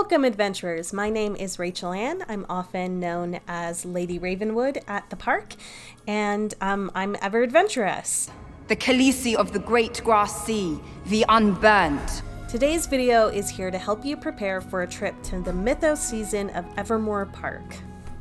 Welcome, adventurers! My name is Rachel Ann. I'm often known as Lady Ravenwood at the park, and I'm ever adventurous. The Khaleesi of the Great Grass Sea, the Unburnt. Today's video is here to help you prepare for a trip to the Mythos season of Evermore Park,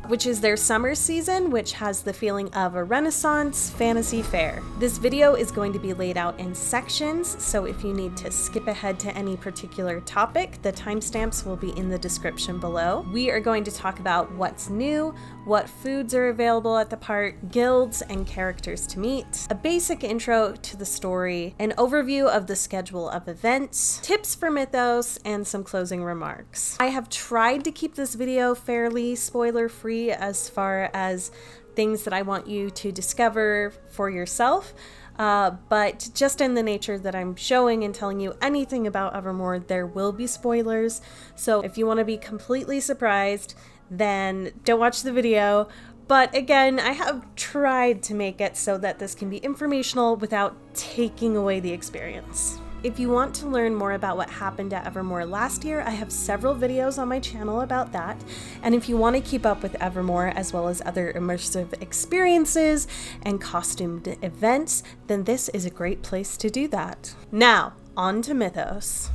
which is their summer season, which has the feeling of a Renaissance fantasy fair. This video is going to be laid out in sections, so if you need to skip ahead to any particular topic, the timestamps will be in the description below. We are going to talk about what's new, what foods are available at the park, guilds and characters to meet, a basic intro to the story, an overview of the schedule of events, tips for Mythos, and some closing remarks. I have tried to keep this video fairly spoiler-free as far as things that I want you to discover for yourself, but just in the nature that I'm showing and telling you anything about Evermore, there will be spoilers. So if you want to be completely surprised, then don't watch the video. But again, I have tried to make it so that this can be informational without taking away the experience. If you want to learn more about what happened at Evermore last year, I have several videos on my channel about that. And if you want to keep up with Evermore as well as other immersive experiences and costumed events, then this is a great place to do that. Now, on to Mythos.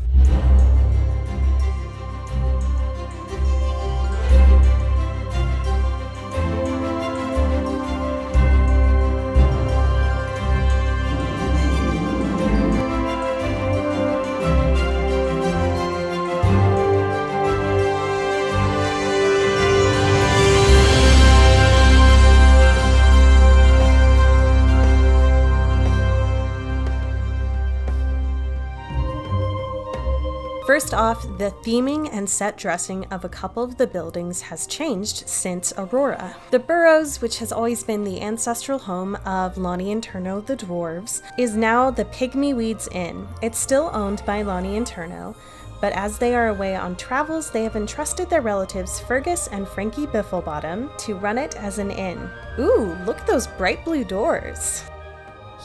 First off, the theming and set dressing of a couple of the buildings has changed since Aurora. The Burrows, which has always been the ancestral home of Lonnie and Turno the dwarves, is now the Pygmy Weeds Inn. It's still owned by Lonnie and Turno, but as they are away on travels, they have entrusted their relatives Fergus and Frankie Bifflebottom to run it as an inn. Ooh, look at those bright blue doors!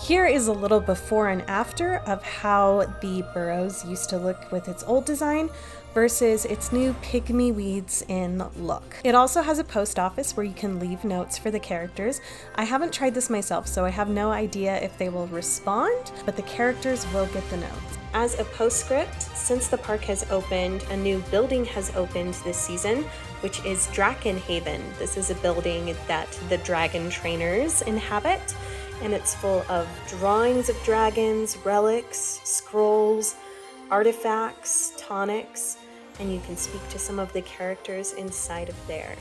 Here is a little before and after of how the Burrows used to look with its old design versus its new Pygmy Weeds Inn look. It also has a post office where you can leave notes for the characters. I haven't tried this myself, so I have no idea if they will respond, but the characters will get the notes. As a postscript, since the park has opened, a new building has opened this season, which is Drakenhaven. This is a building that the dragon trainers inhabit, and it's full of drawings of dragons, relics, scrolls, artifacts, tonics, and you can speak to some of the characters inside of there.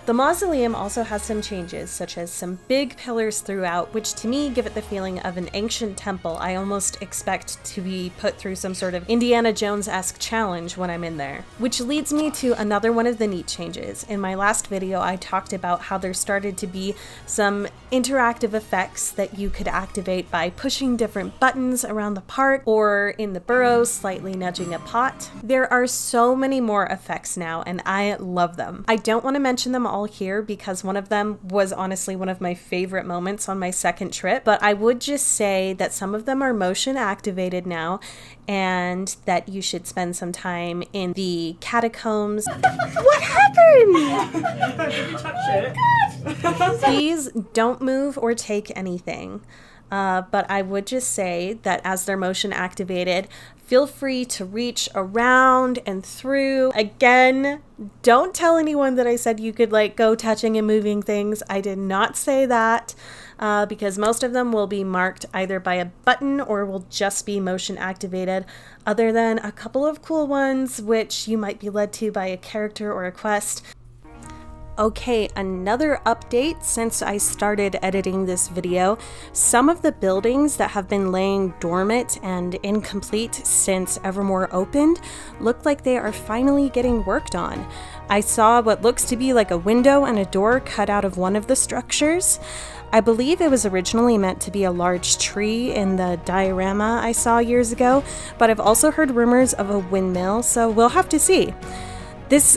The mausoleum also has some changes, such as some big pillars throughout, which to me give it the feeling of an ancient temple. I almost expect to be put through some sort of Indiana Jones-esque challenge when I'm in there. Which leads me to another one of the neat changes. In my last video, I talked about how there started to be some interactive effects that you could activate by pushing different buttons around the park, or in the burrows, slightly nudging a pot. There are so many more effects now, and I love them. I don't want to mention them all here because one of them was honestly one of my favorite moments on my second trip, but I would just say that some of them are motion activated now and that you should spend some time in the catacombs. What happened? Did you touch it? Please don't move or take anything. But I would just say that as they're motion activated, feel free to reach around and through. Again, don't tell anyone that I said you could go touching and moving things. I did not say that because most of them will be marked either by a button or will just be motion activated, other than a couple of cool ones which you might be led to by a character or a quest. Okay, another update since I started editing this video. Some of the buildings that have been laying dormant and incomplete since Evermore opened look like they are finally getting worked on. I saw what looks to be like a window and a door cut out of one of the structures. I believe it was originally meant to be a large tree in the diorama I saw years ago, but I've also heard rumors of a windmill, so we'll have to see.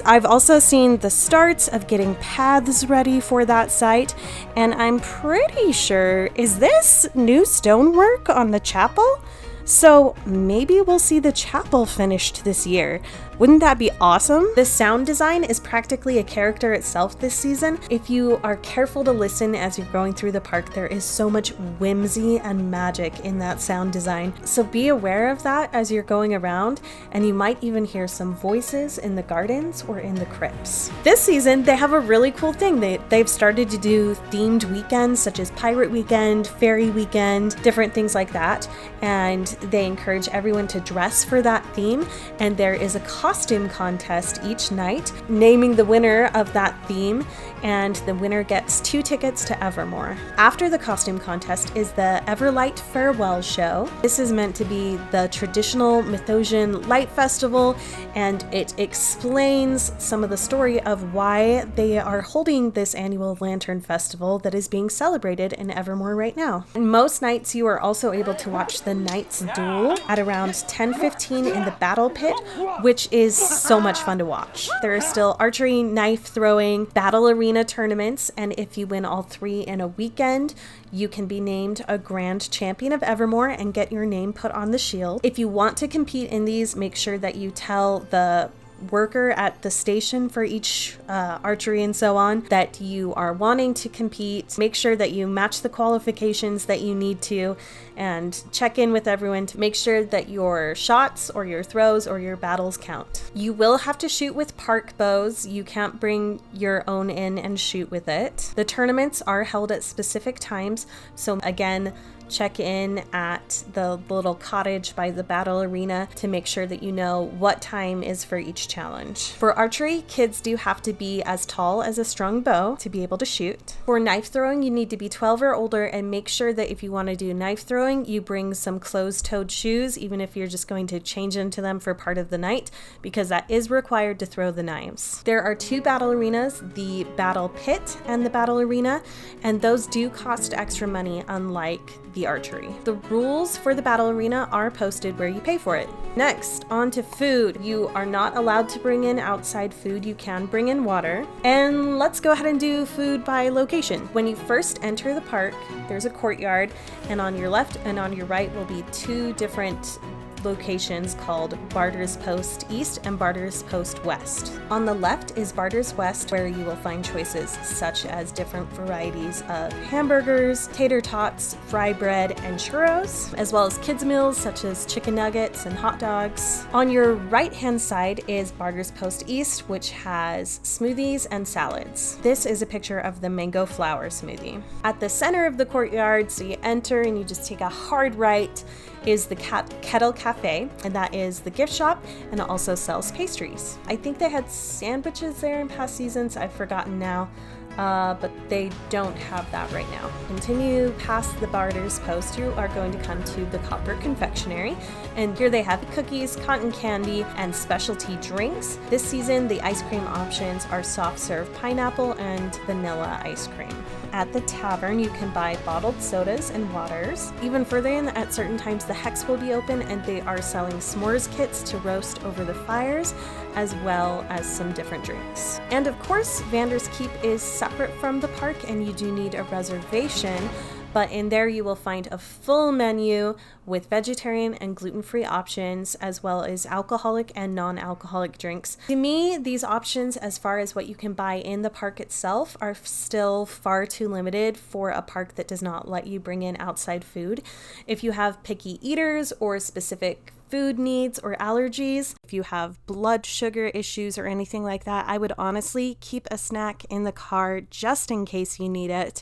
I've also seen the starts of getting paths ready for that site, and I'm pretty sure, is this new stonework on the chapel? So maybe we'll see the chapel finished this year. Wouldn't that be awesome? The sound design is practically a character itself this season. If you are careful to listen as you're going through the park, there is so much whimsy and magic in that sound design. So be aware of that as you're going around, and you might even hear some voices in the gardens or in the crypts. This season, they have a really cool thing. They've started to do themed weekends such as Pirate Weekend, Fairy Weekend, different things like that. And they encourage everyone to dress for that theme. And there is a costume contest each night naming the winner of that theme. And the winner gets 2 tickets to Evermore. After the costume contest is the Everlight Farewell Show. This is meant to be the traditional Mythosian light festival, and it explains some of the story of why they are holding this annual lantern festival that is being celebrated in Evermore right now. And most nights you are also able to watch the Knights Duel at around 10:15 in the Battle Pit, which is so much fun to watch. There are still archery, knife throwing, battle arena tournaments, and if you win all 3 in a weekend, you can be named a grand champion of Evermore and get your name put on the shield. If you want to compete in these, make sure that you tell the worker at the station for each archery and so on that you are wanting to compete. Make sure that you match the qualifications that you need to, and check in with everyone to make sure that your shots or your throws or your battles count. You will have to shoot with park bows. You can't bring your own in and shoot with it. The tournaments are held at specific times, so again, check in at the little cottage by the battle arena to make sure that you know what time is for each challenge. For archery, kids do have to be as tall as a strung bow to be able to shoot. For knife throwing, you need to be 12 or older, and make sure that if you want to do knife throwing, you bring some closed-toed shoes, even if you're just going to change into them for part of the night, because that is required to throw the knives. There are 2 battle arenas, the Battle Pit and the Battle Arena, and those do cost extra money, unlike the archery. The rules for the battle arena are posted where you pay for it. Next, on to food. You are not allowed to bring in outside food. You can bring in water. And let's go ahead and do food by location. When you first enter the park, there's a courtyard, and on your left and on your right will be 2 different locations called Barter's Post East and Barter's Post West. On the left is Barter's West, where you will find choices such as different varieties of hamburgers, tater tots, fry bread, and churros, as well as kids meals such as chicken nuggets and hot dogs. On your right hand side is Barter's Post East, which has smoothies and salads. This is a picture of the mango flower smoothie. At the center of the courtyard, so you enter and you just take a hard right, is the Kettle Cafe, and that is the gift shop, and it also sells pastries. I think they had sandwiches there in past seasons, I've forgotten now, but they don't have that right now. Continue past the Barter's Post, you are going to come to the Copper Confectionery, and here they have cookies, cotton candy, and specialty drinks. This season, the ice cream options are soft serve pineapple and vanilla ice cream. At the tavern, you can buy bottled sodas and waters. Even further in, at certain times, the Hex will be open, and they are selling s'mores kits to roast over the fires, as well as some different drinks. And of course, Vander's Keep is separate from the park, and you do need a reservation, but in there you will find a full menu with vegetarian and gluten-free options, as well as alcoholic and non-alcoholic drinks. To me, these options, as far as what you can buy in the park itself, are still far too limited for a park that does not let you bring in outside food. If you have picky eaters or specific food needs or allergies, if you have blood sugar issues or anything like that, I would honestly keep a snack in the car just in case you need it.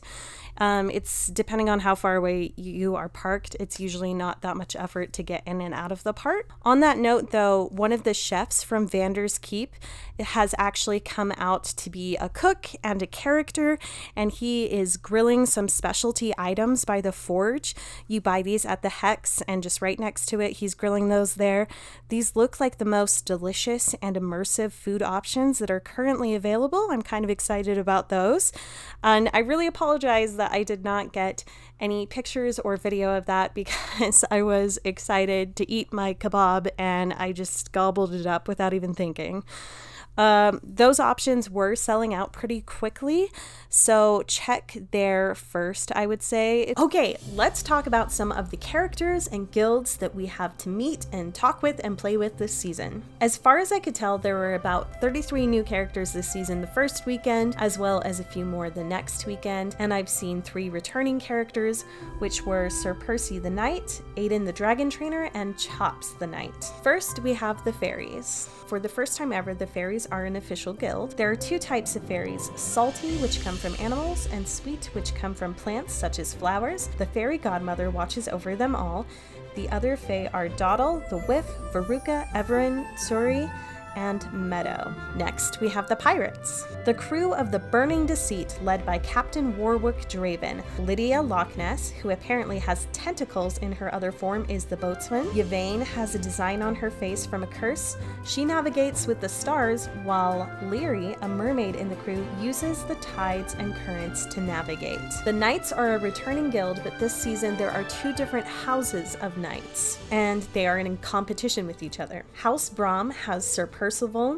It's depending on how far away you are parked, it's usually not that much effort to get in and out of the park. On that note, though, one of the chefs from Vander's Keep has actually come out to be a cook and a character, and he is grilling some specialty items by the Forge. You buy these at the Hex, and just right next to it, he's grilling those there. These look like the most delicious and immersive food options that are currently available. I'm kind of excited about those. And I really apologize that I did not get any pictures or video of that because I was excited to eat my kebab and I just gobbled it up without even thinking. Those options were selling out pretty quickly, so check there first, I would say. Okay, let's talk about some of the characters and guilds that we have to meet and talk with and play with this season. As far as I could tell, there were about 33 new characters this season the first weekend, as well as a few more the next weekend, and I've seen 3 returning characters, which were Sir Percy the Knight, Aiden the Dragon Trainer, and Chops the Knight. First, we have the fairies. For the first time ever, the fairies are an official guild. There are 2 types of fairies, salty, which come from animals, and sweet, which come from plants such as flowers. The fairy godmother watches over them all. The other fae are Dawdle, the Whiff, Veruca, Everin, Suri, and Meadow. Next, we have the pirates. The crew of the Burning Deceit, led by Captain Warwick Draven. Lydia Loch Ness, who apparently has tentacles in her other form, is the boatswain. Yvain has a design on her face from a curse. She navigates with the stars, while Leary, a mermaid in the crew, uses the tides and currents to navigate. The Knights are a returning guild, but this season there are 2 different houses of Knights, and they are in competition with each other. House Brom has Sir Percival,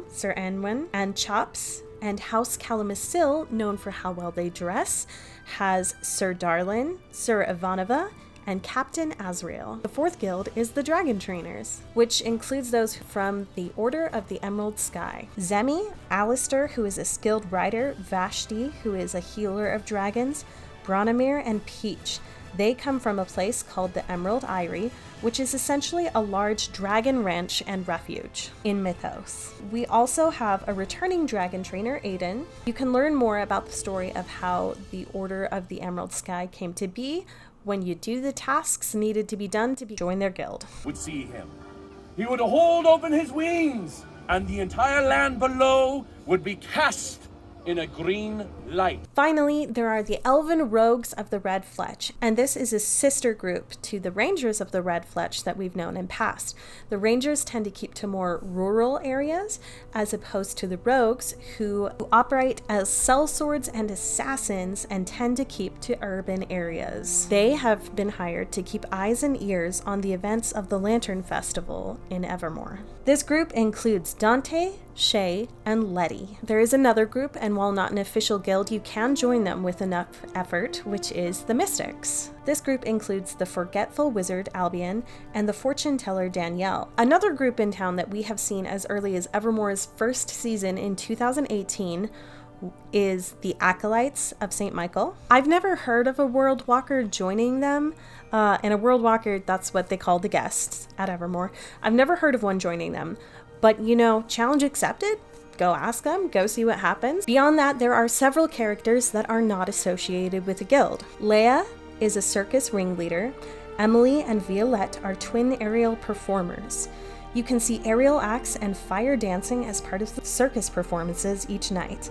Sir Anwen, and Chops, and House Calamisil, known for how well they dress, has Sir Darlin, Sir Ivanova, and Captain Azrael. The 4th guild is the Dragon Trainers, which includes those from the Order of the Emerald Sky. Zemi, Alistair, who is a skilled rider, Vashti, who is a healer of dragons, Bronimir, and Peach. They come from a place called the Emerald Eyrie, which is essentially a large dragon ranch and refuge in Mythos. We also have a returning dragon trainer, Aiden. You can learn more about the story of how the Order of the Emerald Sky came to be when you do the tasks needed to be done to join their guild. Would see him. He would hold open his wings, and the entire land below would be cast in a green light. Finally, there are the Elven Rogues of the Red Fletch, and this is a sister group to the Rangers of the Red Fletch that we've known in past. The Rangers tend to keep to more rural areas, as opposed to the Rogues, who operate as sellswords and assassins and tend to keep to urban areas. They have been hired to keep eyes and ears on the events of the Lantern Festival in Evermore. This group includes Dante, Shay, and Letty. There is another group, and while not an official guild, you can join them with enough effort, which is the Mystics. This group includes the Forgetful Wizard Albion and the Fortune Teller Danielle. Another group in town that we have seen as early as Evermore's first season in 2018 is the Acolytes of St. Michael. I've never heard of a World Walker joining them, and a World Walker, that's what they call the guests at Evermore. I've never heard of one joining them, but challenge accepted. Go ask them, go see what happens. Beyond that, there are several characters that are not associated with a guild. Leia is a circus ringleader. Emily and Violette are twin aerial performers. You can see aerial acts and fire dancing as part of the circus performances each night.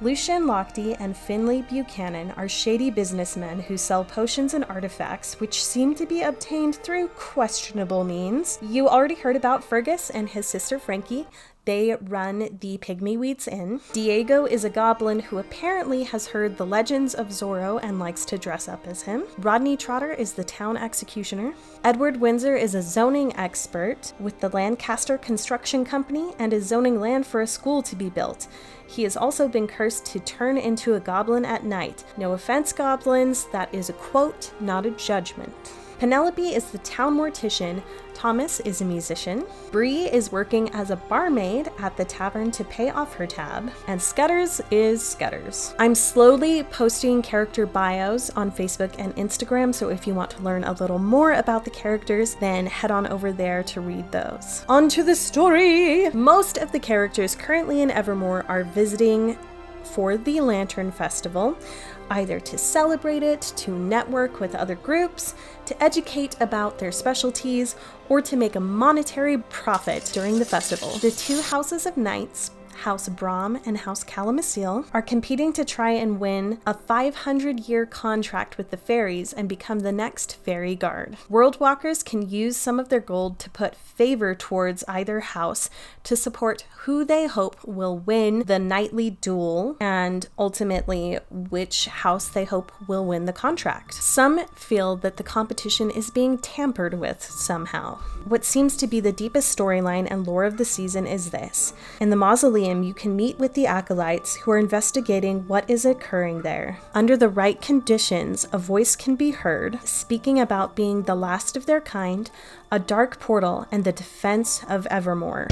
Lucian Lochte and Finley Buchanan are shady businessmen who sell potions and artifacts which seem to be obtained through questionable means. You already heard about Fergus and his sister Frankie. They run the Pygmy Weeds Inn. Diego is a goblin who apparently has heard the legends of Zorro and likes to dress up as him. Rodney Trotter is the town executioner. Edward Windsor is a zoning expert with the Lancaster Construction Company and is zoning land for a school to be built. He has also been cursed to turn into a goblin at night. No offense, goblins, that is a quote, not a judgment. Penelope is the town mortician. Thomas is a musician. Bree is working as a barmaid at the tavern to pay off her tab. And Scutters is Scutters. I'm slowly posting character bios on Facebook and Instagram, so if you want to learn a little more about the characters, then head on over there to read those. On to the story! Most of the characters currently in Evermore are visiting for the Lantern Festival, either to celebrate it, to network with other groups, to educate about their specialties, or to make a monetary profit during the festival. The 2 houses of Knights House Brahm and House Calamasil, are competing to try and win a 500-year contract with the fairies and become the next fairy guard. World Walkers can use some of their gold to put favor towards either house to support who they hope will win the nightly duel and ultimately which house they hope will win the contract. Some feel that the competition is being tampered with somehow. What seems to be the deepest storyline and lore of the season is this. In the mausoleum, you can meet with the acolytes who are investigating what is occurring there. Under the right conditions, a voice can be heard speaking about being the last of their kind, a dark portal, and the defense of Evermore.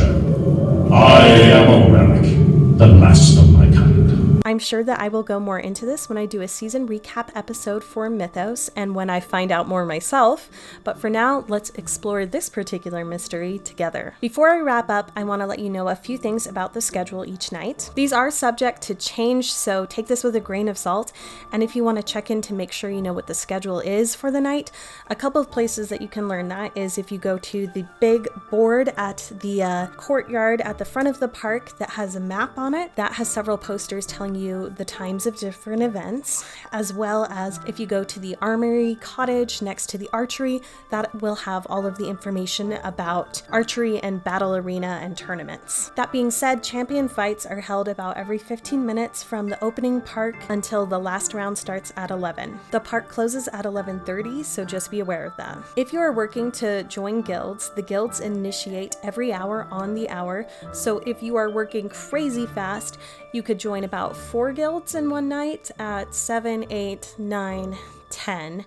I am a relic, the last of my kind. I'm sure that I will go more into this when I do a season recap episode for Mythos and when I find out more myself, but for now, let's explore this particular mystery together. Before I wrap up, I want to let you know a few things about the schedule each night. These are subject to change, so take this with a grain of salt, and if you want to check in to make sure you know what the schedule is for the night, a couple of places that you can learn that is if you go to the big board at the courtyard at the front of the park that has a map on it, that has several posters telling you the times of different events, as well as if you go to the Armory Cottage next to the archery, that will have all of the information about archery and battle arena and tournaments. That being said, champion fights are held about every 15 minutes from the opening park until the last round starts at 11. The park closes at 11:30, so just be aware of that. If you are working to join guilds, the guilds initiate every hour on the hour, so if you are working crazy fast, you could join about 4 guilds in one night at 7, 8, 9, 10.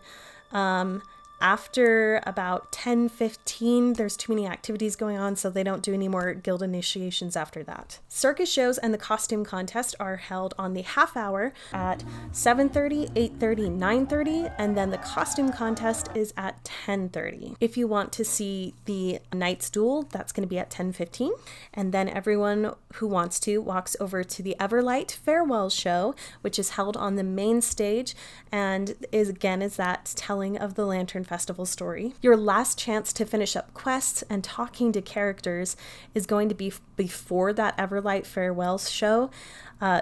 After about 10:15, there's too many activities going on, so they don't do any more guild initiations after that. Circus shows and the costume contest are held on the half hour at 7:30, 8:30, 9:30, and then the costume contest is at 10:30. If you want to see the Knight's Duel, that's going to be at 10:15, and then everyone who wants to walks over to the Everlight Farewell Show, which is held on the main stage and is that telling of the Lantern Festival story. Your last chance to finish up quests and talking to characters is going to be before that Everlight Farewell Show.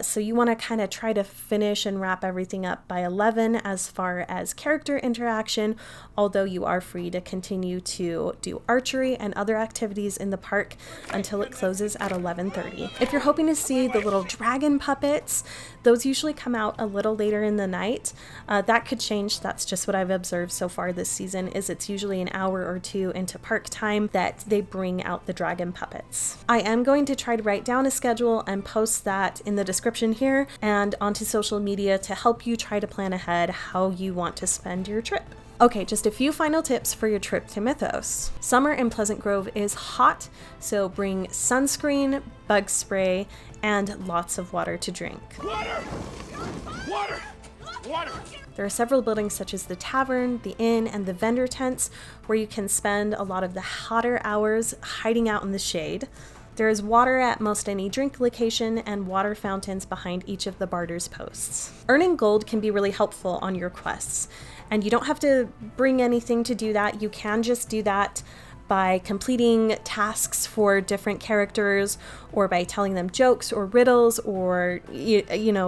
So you want to kind of try to finish and wrap everything up by 11 as far as character interaction, although you are free to continue to do archery and other activities in the park until it closes at 11:30. If you're hoping to see the little dragon puppets, those usually come out a little later in the night. That could change. That's just what I've observed so far this season, is it's usually an hour or two into park time that they bring out the dragon puppets. I am going to try to write down a schedule and post that in the description here and onto social media to help you try to plan ahead how you want to spend your trip. Okay, just a few final tips for your trip to Mythos. Summer in Pleasant Grove is hot, so bring sunscreen, bug spray, and lots of water to drink. Water! Water! Water! There are several buildings such as the tavern, the inn, and the vendor tents where you can spend a lot of the hotter hours hiding out in the shade. There is water at most any drink location and water fountains behind each of the barter's posts. Earning gold can be really helpful on your quests, and you don't have to bring anything to do that. You can just do that by completing tasks for different characters, or by telling them jokes or riddles, or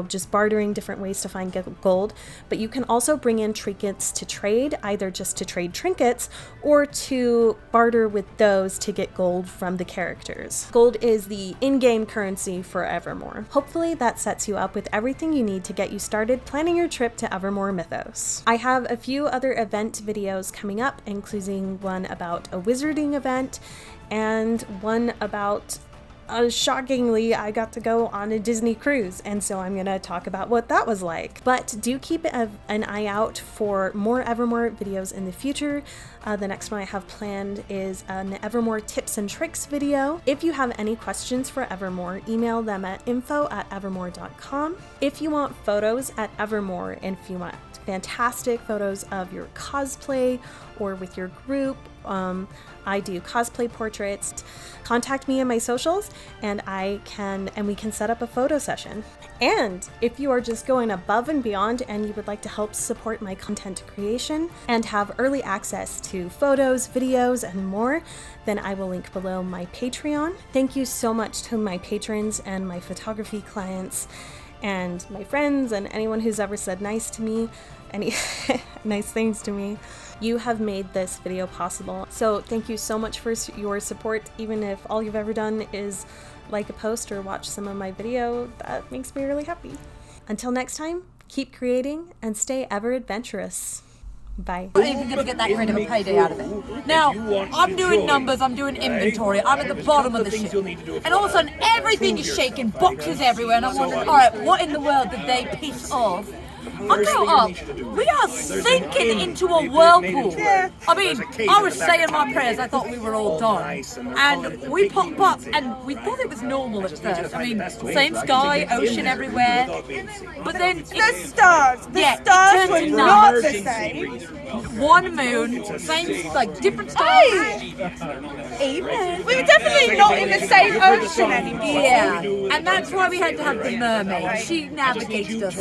just bartering different ways to find gold. But you can also bring in trinkets to trade, either just to trade trinkets or to barter with those to get gold from the characters. Gold is the in-game currency for Evermore. Hopefully that sets you up with everything you need to get you started planning your trip to Evermore Mythos. I have a few other event videos coming up, including one about a wizarding event and one about shockingly, I got to go on a Disney cruise, and so I'm going to talk about what that was like. But do keep an eye out for more Evermore videos in the future. The next one I have planned is an Evermore tips and tricks video. If you have any questions for Evermore, email them at info@evermore.com. If you want photos at Evermore, and if you want fantastic photos of your cosplay or with your group. I do cosplay portraits. Contact me in my socials and we can set up a photo session. And if you are just going above and beyond and you would like to help support my content creation and have early access to photos, videos, and more, then I will link below my Patreon. Thank you so much to my patrons and my photography clients and my friends and anyone who's ever said nice to me, any nice things to me. You have made this video possible. So thank you so much for your support. Even if all you've ever done is like a post or watch some of my video, that makes me really happy. Until next time, keep creating and stay ever adventurous. Bye. I'm not even going to get that kind of a payday out of it. Now, I'm doing numbers, I'm doing inventory, I'm at the bottom of the ship. And all of a sudden, everything is shaking, boxes everywhere, and I'm wondering, alright, what in the world did they piss off? I go up, we are sinking into a whirlpool. I mean, I was saying my prayers, I thought we were all done. And we popped up, and we thought it was normal at first. I mean, same sky, ocean everywhere. But then... The stars were not the same. One moon, same, like, different stars. Even. We were definitely not in the same ocean anymore. Yeah, and that's why we had to have the mermaid. She navigated us.